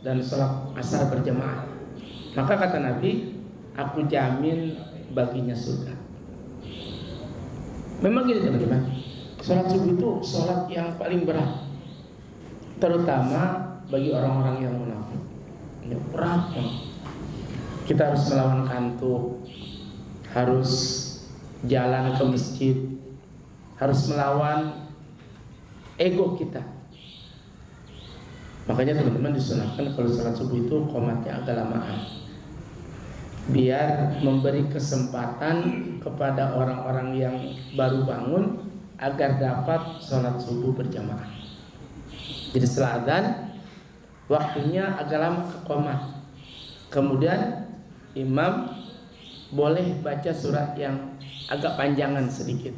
dan sholat asar berjamaah, maka kata Nabi, aku jamin baginya surga. Memang gini teman-teman, sholat subuh itu sholat yang paling berat, terutama bagi orang-orang yang munafik. Ini berat banget. Kita harus melawan kantuk, harus jalan ke masjid, harus melawan ego kita. Makanya teman-teman disunahkan kalau sholat subuh itu qomatnya agak lamaan, biar memberi kesempatan kepada orang-orang yang baru bangun agar dapat sholat subuh berjamaah. Jadi setelah adzan waktunya agak lama ke qomat, kemudian imam boleh baca surat yang agak panjangan sedikit,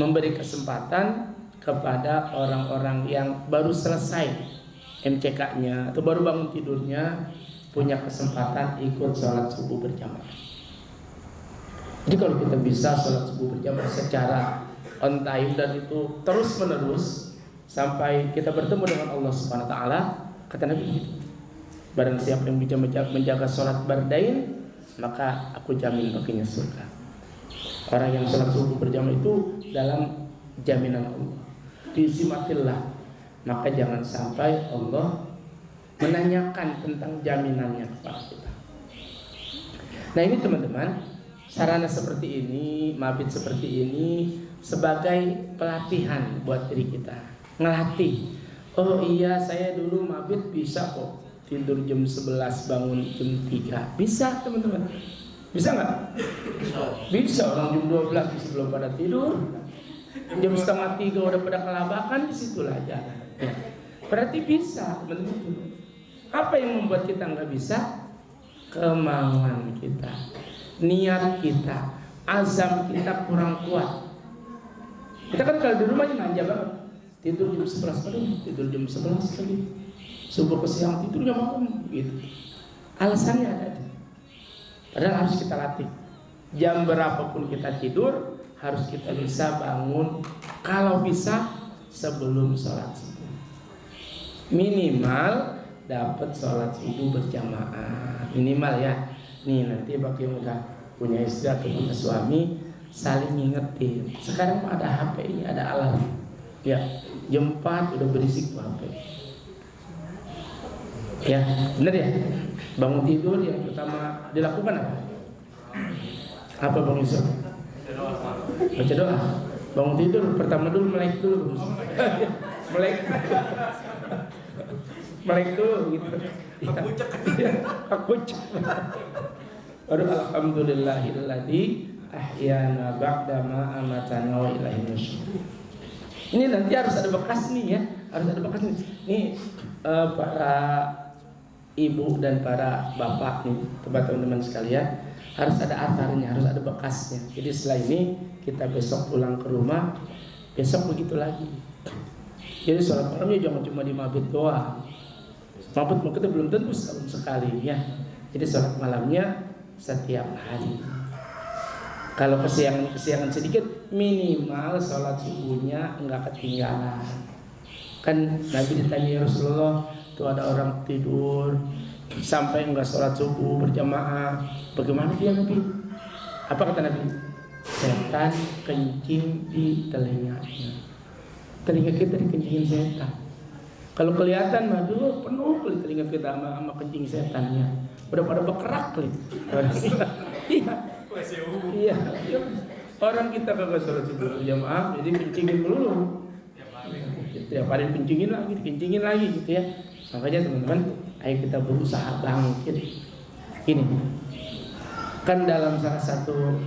memberi kesempatan kepada orang-orang yang baru selesai MCK-nya atau baru bangun tidurnya punya kesempatan ikut sholat subuh berjamaah. Jadi kalau kita bisa sholat subuh berjamaah secara on time dan itu terus menerus sampai kita bertemu dengan Allah Subhanahu Wa Taala, kata Nabi begitu. Barang siapa yang bisa menjaga sholat bardain, maka aku jamin baginya surga. Orang yang sholat subuh berjamaah itu dalam jaminan Allah, diisimatillah. Maka jangan sampai Allah menanyakan tentang jaminannya kepada kita. Nah ini teman-teman, sarana seperti ini, mabit seperti ini sebagai pelatihan buat diri kita, ngelatih. Oh iya, saya dulu mabit bisa kok tidur jam 11 bangun jam 3. Bisa teman-teman? Bisa nggak? Bisa. Orang jam 12 bisa belum pada tidur, jam setengah 3 udah pada kelabakan, disitulah jalan. Ya. Berarti bisa, betul. Apa yang membuat kita nggak bisa? Kemauan kita, niat kita, azam kita kurang kuat. Kita kan kalau di rumah manja banget, tidur jam 11 pagi, tidur jam 11 pagi, subuh ke siang tidurnya malam, gitu. Alasannya ada aja. Padahal harus kita latih. Jam berapapun kita tidur, harus kita bisa bangun. Kalau bisa sebelum sholat subuh. Minimal dapat sholat subuh berjamaah, minimal ya. Nih nanti bagi yang udah punya istri atau punya suami, saling ngingetin. Sekarang ada HP ini, ada alarm. Ya, jam 4 udah berisik tuh HP. Ya, bener ya. Bangun tidur yang pertama dilakukan apa? Apa Bang Yusuf? Baca doa. Bangun tidur pertama dulu melek dulu. Melek. Melek dulu gitu. Aku cek. Alhamdulillahilladzi ahyana ba'da ma amatana wa ilaihi nusyur. Ini nanti harus ada bekas nih ya, harus ada bekas nih. Nih para ibu dan para bapak nih, teman-teman sekalian, harus ada atarnya, harus ada bekasnya. Jadi setelah ini kita besok pulang ke rumah, besok begitu lagi. Jadi sholat malamnya jangan cuma di mabit doang. Mabit kita belum tentu setahun sekali ya. Jadi sholat malamnya setiap hari. Kalau kesiangan sedikit, minimal sholat subuhnya enggak ketinggalan. Kan Nabi ditanya, ya Rasulullah, tuh ada orang tidur sampai enggak sholat subuh berjamaah, bagaimana dia Nabi? Apa kata Nabi? Setan kencing di telinganya. Telinga kita dikencingin setan. Kalau kelihatan madu penuh kulit telinga kita sama kencing setannya. Udah pada berkerak kulit. Iya. Orang kita kagak sholat subuh berjamaah, jadi kencingin melulu. Tiap hari kencingin lagi gitu ya. Makanya teman-teman, ayo kita berusaha bangkit. Ini kan dalam salah satu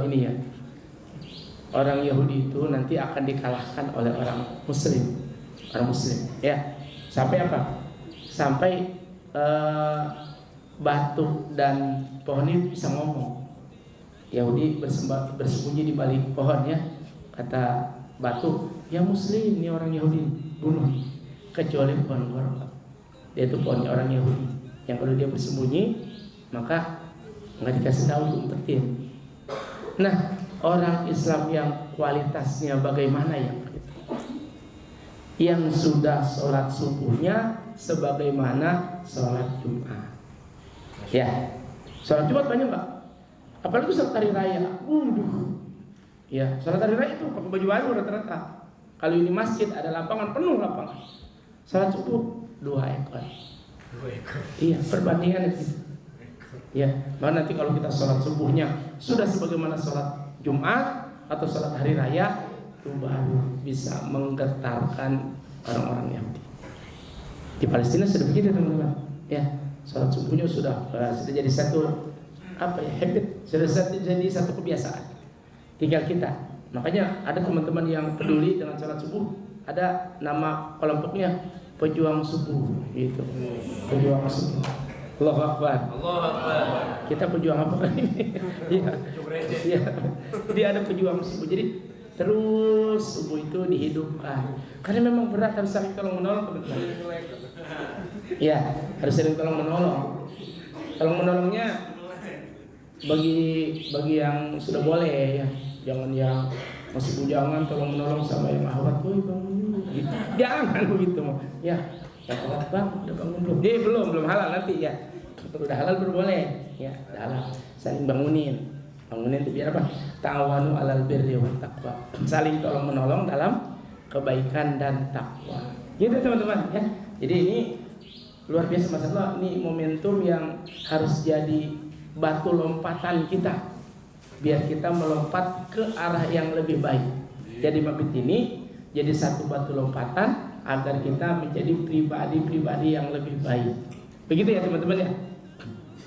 ini ya, orang Yahudi itu nanti akan dikalahkan oleh orang Muslim ya. Sampai apa? Sampai batu dan pohon ini bisa ngomong. Yahudi bersembunyi di balik pohon ya. Kata batu, ya Muslim, ini orang Yahudi, bunuh. Kecuali pohon korban, yaitu pohonnya orang Yahudi, yang kalau dia bersembunyi maka nggak dikasih tahu diumpetin. Nah, orang Islam yang kualitasnya bagaimana ya? yang sudah sholat subuhnya sebagaimana sholat Jumat. Ya, sholat Jumat banyak Pak. Apalagi sholat hari raya. Ya, sholat hari raya itu pakai baju baru rata-rata. Kalau ini masjid ada lapangan penuh lapangan. Sholat subuh 2 ekor. 2 ekor. Iya, perbandingan itu. Ya, mana nanti kalau kita sholat subuhnya sudah sebagaimana sholat Jumat atau sholat hari raya, itu baru bisa menggetarkan orang-orang Yahudi. Di Palestina sudah begitu teman-teman. Ya, sholat subuhnya sudah jadi satu habit, sudah jadi satu kebiasaan. Tinggal kita. Makanya ada teman-teman yang peduli dengan sholat subuh, ada nama kelompoknya pejuang subuh, gitu. Pejuang subuh. Allahu Akbar. Allahu Akbar. Kita pejuang apa kan ini? Iya. Iya. Jadi ada pejuang subuh. Jadi terus subuh itu dihidupkan. Karena memang berat, harus saling tolong menolong teman-teman. Iya, harus saling tolong menolong. Tolong menolongnya bagi yang sudah boleh ya. Jangan yang masih bujangan tolong menolong sama yang ahwat, "Woi bangun dulu." Gitu. Jangan begitu mah. Ya, yang ahwat bang udah bangun belum? Belum halal nanti ya. Kalau udah halal baru boleh. Ya, udah halal. Saling bangunin itu biar apa? Ta'awanu 'alal birri wat taqwa. Saling tolong menolong dalam kebaikan dan takwa. Gitu teman-teman ya. Jadi ini luar biasa masalah, ini momentum yang harus jadi batu lompatan kita biar kita melompat ke arah yang lebih baik. Jadi mabit ini jadi satu batu lompatan agar kita menjadi pribadi-pribadi yang lebih baik. Begitu ya teman-teman ya.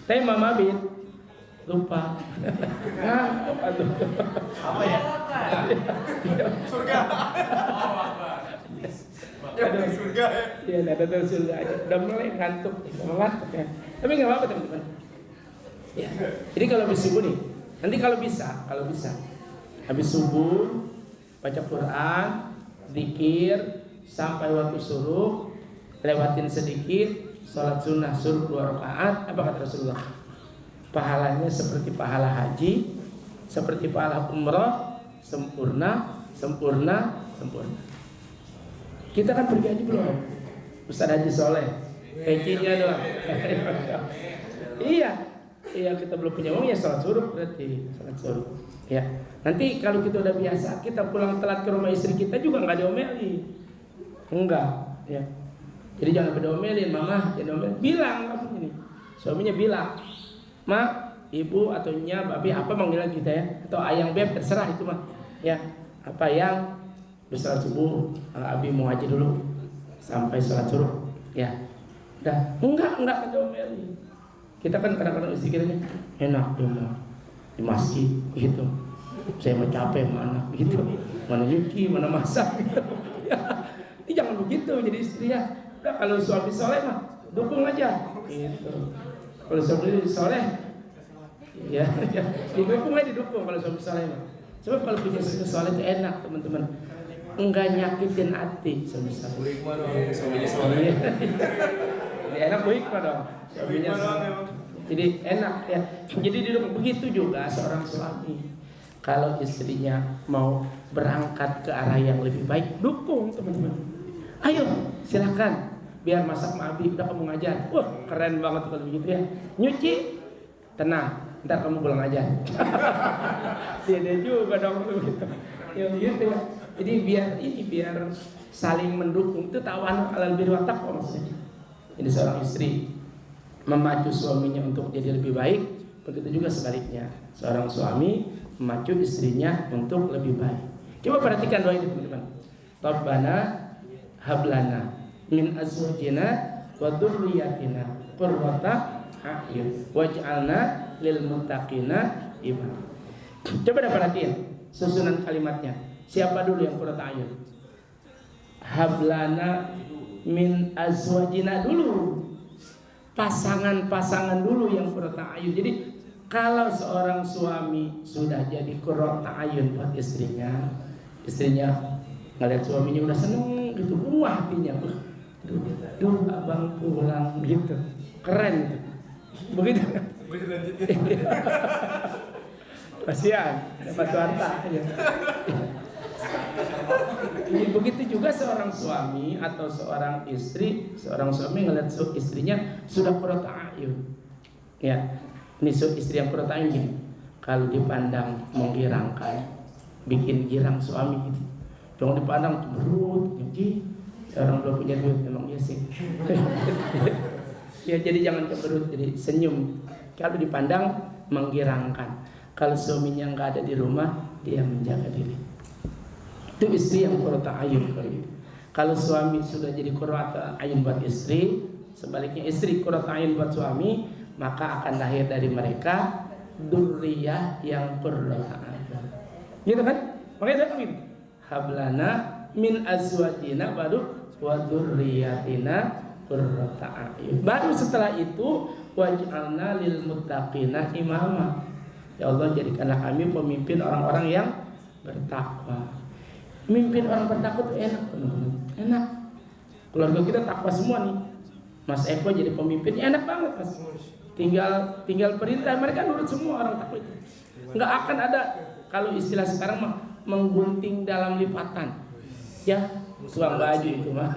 Tema mabit lupa. Apa ya? Surga. Surga ya. Iya, ada surga aja. Udah mulai ngantuk, ya. Tapi nggak apa-apa teman-teman. Ya. Jadi kalau habis subuh nih, nanti kalau bisa, habis subuh baca Quran, zikir sampai waktu suruh, lewatin sedikit, sholat sunnah suruh 2 rakaat. Apa kata Rasulullah? Pahalanya seperti pahala haji, seperti pahala umrah, sempurna. Kita kan pergi haji belum? Ustaz Haji Soleh, pecinya doang. Iya, kita belum punya uang ya sholat suruh berarti sholat suruh. Ya, nanti kalau kita udah biasa, kita pulang telat ke rumah istri kita juga nggak diomeli, enggak. Ya, jadi jangan diomelin, mama, jangan diomelin. Bilang kamu ini, suaminya bilang, "Ma, ibu atau nya, babi apa manggilan kita ya, atau ayang beb terserah itu mah." Ya, apa yang sholat subuh, abi mau haji dulu sampai sholat suruh. Ya, udah enggak diomelin. Kita kan kadang-kadang istri kita enak di masjid gitu. Saya mau capek mana gitu, mana nyuci, mana masak gitu. Ya, ini jangan begitu jadi istri ya. Udah kalau suami soleh mah dukung aja gitu. Kalau suami soleh ya didukung kalau suami soleh mah. Sebab kalau punya suami soleh itu enak teman-teman. Enggak nyakitin hati suami soleh. Suaminya soleh. Enak baik dong. Jadi enak ya. Jadi begitu juga seorang suami. Kalau istrinya mau berangkat ke arah yang lebih baik, dukung teman-teman. Ayo silakan. Biar masak Abi, udah kamu ngajar. Wah keren banget kalau begitu ya. Nyuci, tenang. Ntar kamu pulang aja. Dia juga dong begitu. Ya gitu ya. Jadi biar saling mendukung. Itu ta'awanu 'alal birri wat taqwa maksudnya. Jadi seorang istri memacu suaminya untuk jadi lebih baik, begitu juga sebaliknya. Seorang suami memacu istrinya untuk lebih baik. Coba perhatikan doa ini teman-teman. Rabbana hablana min azwajina wa dzurriyyatina qurrata a'yun waj'alna lil muttaqina imama. Coba dah perhatiin susunan kalimatnya. Siapa dulu yang qurrata a'yun? Hablana min azwajina dulu, pasangan-pasangan dulu yang qurrata ayun. Jadi kalau seorang suami sudah jadi qurrata ayun buat istrinya ngeliat suaminya udah seneng gitu, buah hatinya, duh abang pulang gitu, keren gitu. Begitu kasihan dapat harta ya. Begitu juga seorang suami atau seorang istri, seorang suami ngeliat istrinya sudah qurratu a'yun. Ya, ini istri yang qurratu a'yun gini. Kalau dipandang menggirangkan, bikin girang suami gitu. Jangan dipandang cemberut, jadi orang belum punya duit memang iya sih. Ya jadi jangan cemberut, jadi senyum. Kalau dipandang menggirangkan. Kalau suaminya nggak ada di rumah, dia menjaga diri. Itu istri yang qurratu a'yun gitu. Kalau suami sudah jadi qurratu a'yun buat istri, sebaliknya istri qurratu a'yun buat suami, maka akan lahir dari mereka dzurriyyah yang qurratu a'yun. Gitu kan? Makanya saya begini. Hablana min azwajina baru wa dzurriyyatina qurrata a'yun. Baru setelah itu waj'alna lil muttaqina imama. Ya Allah, jadikanlah kami pemimpin orang-orang yang bertakwa. Mimpin orang bertakwa itu enak, teman-teman. Enak. Keluarga kita takwa semua nih. Mas Eko jadi pemimpinnya enak banget, Mas. Tinggal perintah, mereka nurut semua orang takwa itu. Enggak akan ada, kalau istilah sekarang mah, menggunting dalam lipatan. Ya, suang baju itu mah.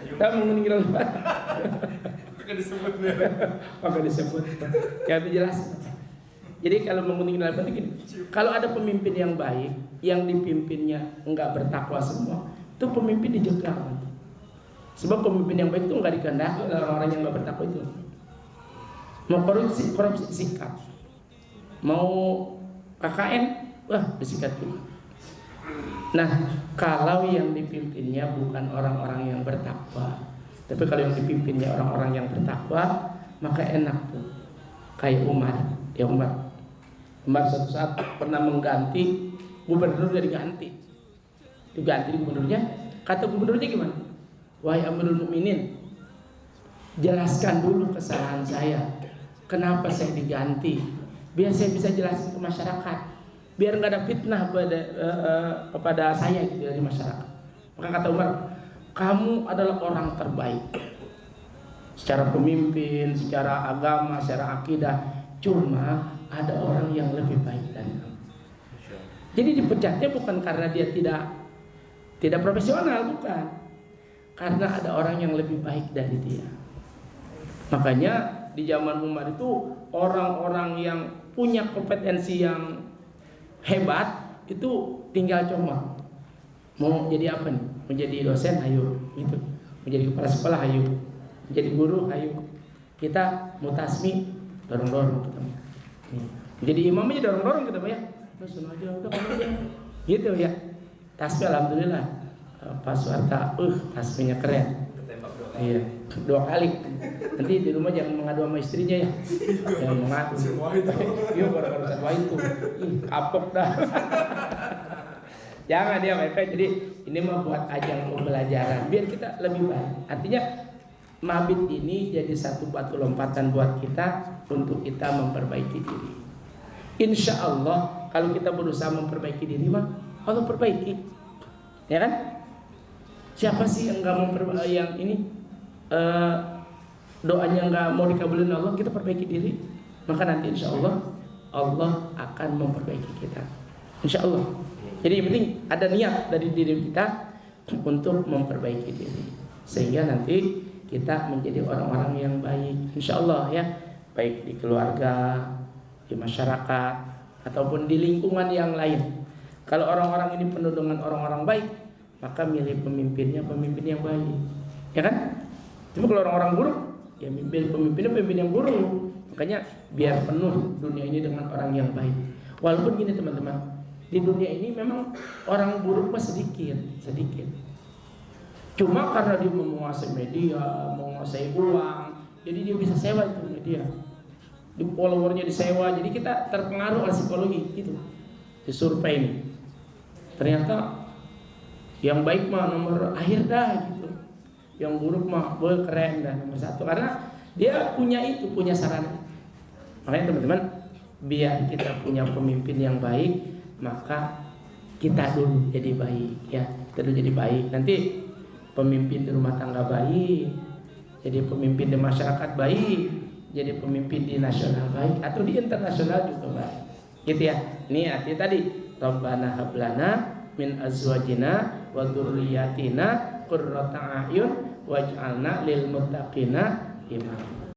Kita menggunting dalam lipatan. Maka disebut. Ya itu jelas. Jadi kalau menggunting dalam lipatan gini, kalau ada pemimpin yang baik, yang dipimpinnya enggak bertakwa semua, itu pemimpin dijegal. Sebab pemimpin yang baik itu enggak dikehendaki oleh orang-orang yang enggak bertakwa itu. Mau korupsi sikat. Mau KKN, wah disikat juga. Nah, kalau yang dipimpinnya bukan orang-orang yang bertakwa, tapi kalau yang dipimpinnya orang-orang yang bertakwa, maka enak tuh. Kayak Umar, ya Umar suatu saat pernah mengganti gubernur, dari diganti gubernurnya. Kata gubernurnya gimana? Wahai Amirul Mukminin, jelaskan dulu kesalahan saya. Kenapa saya diganti? Biar saya bisa jelasin ke masyarakat. Biar nggak ada fitnah kepada saya gitu dari masyarakat. Maka kata Umar, kamu adalah orang terbaik secara pemimpin, secara agama, secara akidah. Cuma ada orang yang lebih baik dari kamu. Jadi dipecatnya bukan karena dia tidak profesional, bukan. Karena ada orang yang lebih baik dari dia. Makanya di zaman Umar itu orang-orang yang punya kompetensi yang hebat itu tinggal comot. Mau jadi apa nih? Mau jadi dosen, ayo gitu. Mau jadi kepala sekolah, ayo. Mau jadi guru, ayo. Kita mau tasmi, dorong-dorong kita. Jadi imam aja dorong-dorong kita ya. Terus aja udah aja. Gitu ya. Tasmi alhamdulillah. Pak Suwarta, tasminya keren. Iya, 2 kali. Nanti di rumah jangan mengadu sama istrinya ya. Jangan mengadu. Iya, gara-gara satwa itu. Kapok dah. Jangan ya mereka. Jadi ini mah buat ajang pembelajaran biar kita lebih baik. Artinya mabit ini jadi satu batu lompatan buat kita untuk kita memperbaiki diri. Insya Allah kalau kita berusaha memperbaiki diri mah Allah perbaiki. Ya kan? Siapa sih yang nggak memperbaiki yang ini? Doanya nggak mau dikabulin Allah, kita perbaiki diri, maka nanti insya Allah Allah akan memperbaiki kita, insya Allah. Jadi yang penting ada niat dari diri kita untuk memperbaiki diri, sehingga nanti kita menjadi orang-orang yang baik, insya Allah ya, baik di keluarga, di masyarakat, ataupun di lingkungan yang lain. Kalau orang-orang ini penuh dengan orang-orang baik, maka milih pemimpinnya pemimpin yang baik, ya kan? Cuma kalau orang-orang buruk, ya pemimpinnya pemimpin yang buruk. Makanya biar penuh dunia ini dengan orang yang baik. Walaupun gini teman-teman, di dunia ini memang orang buruk mah sedikit. Cuma karena dia menguasai media, menguasai uang, jadi dia bisa sewa itu media. Di followernya disewa, jadi kita terpengaruh oleh psikologi gitu. Di survei ini, ternyata yang baik mah nomor akhir dah gitu. Yang buruk mah keren dan nomor 1 karena dia punya sarana. Makanya teman-teman, biar kita punya pemimpin yang baik, maka kita dulu jadi baik ya. Kita dulu jadi baik. Nanti pemimpin di rumah tangga baik, jadi pemimpin di masyarakat baik, jadi pemimpin di nasional baik atau di internasional juga baik. Gitu ya. Ini artinya tadi Rabbana hablana min azwajina wa dzurriyyatina qurrata a'yun waj'alna lil muttaqina imama.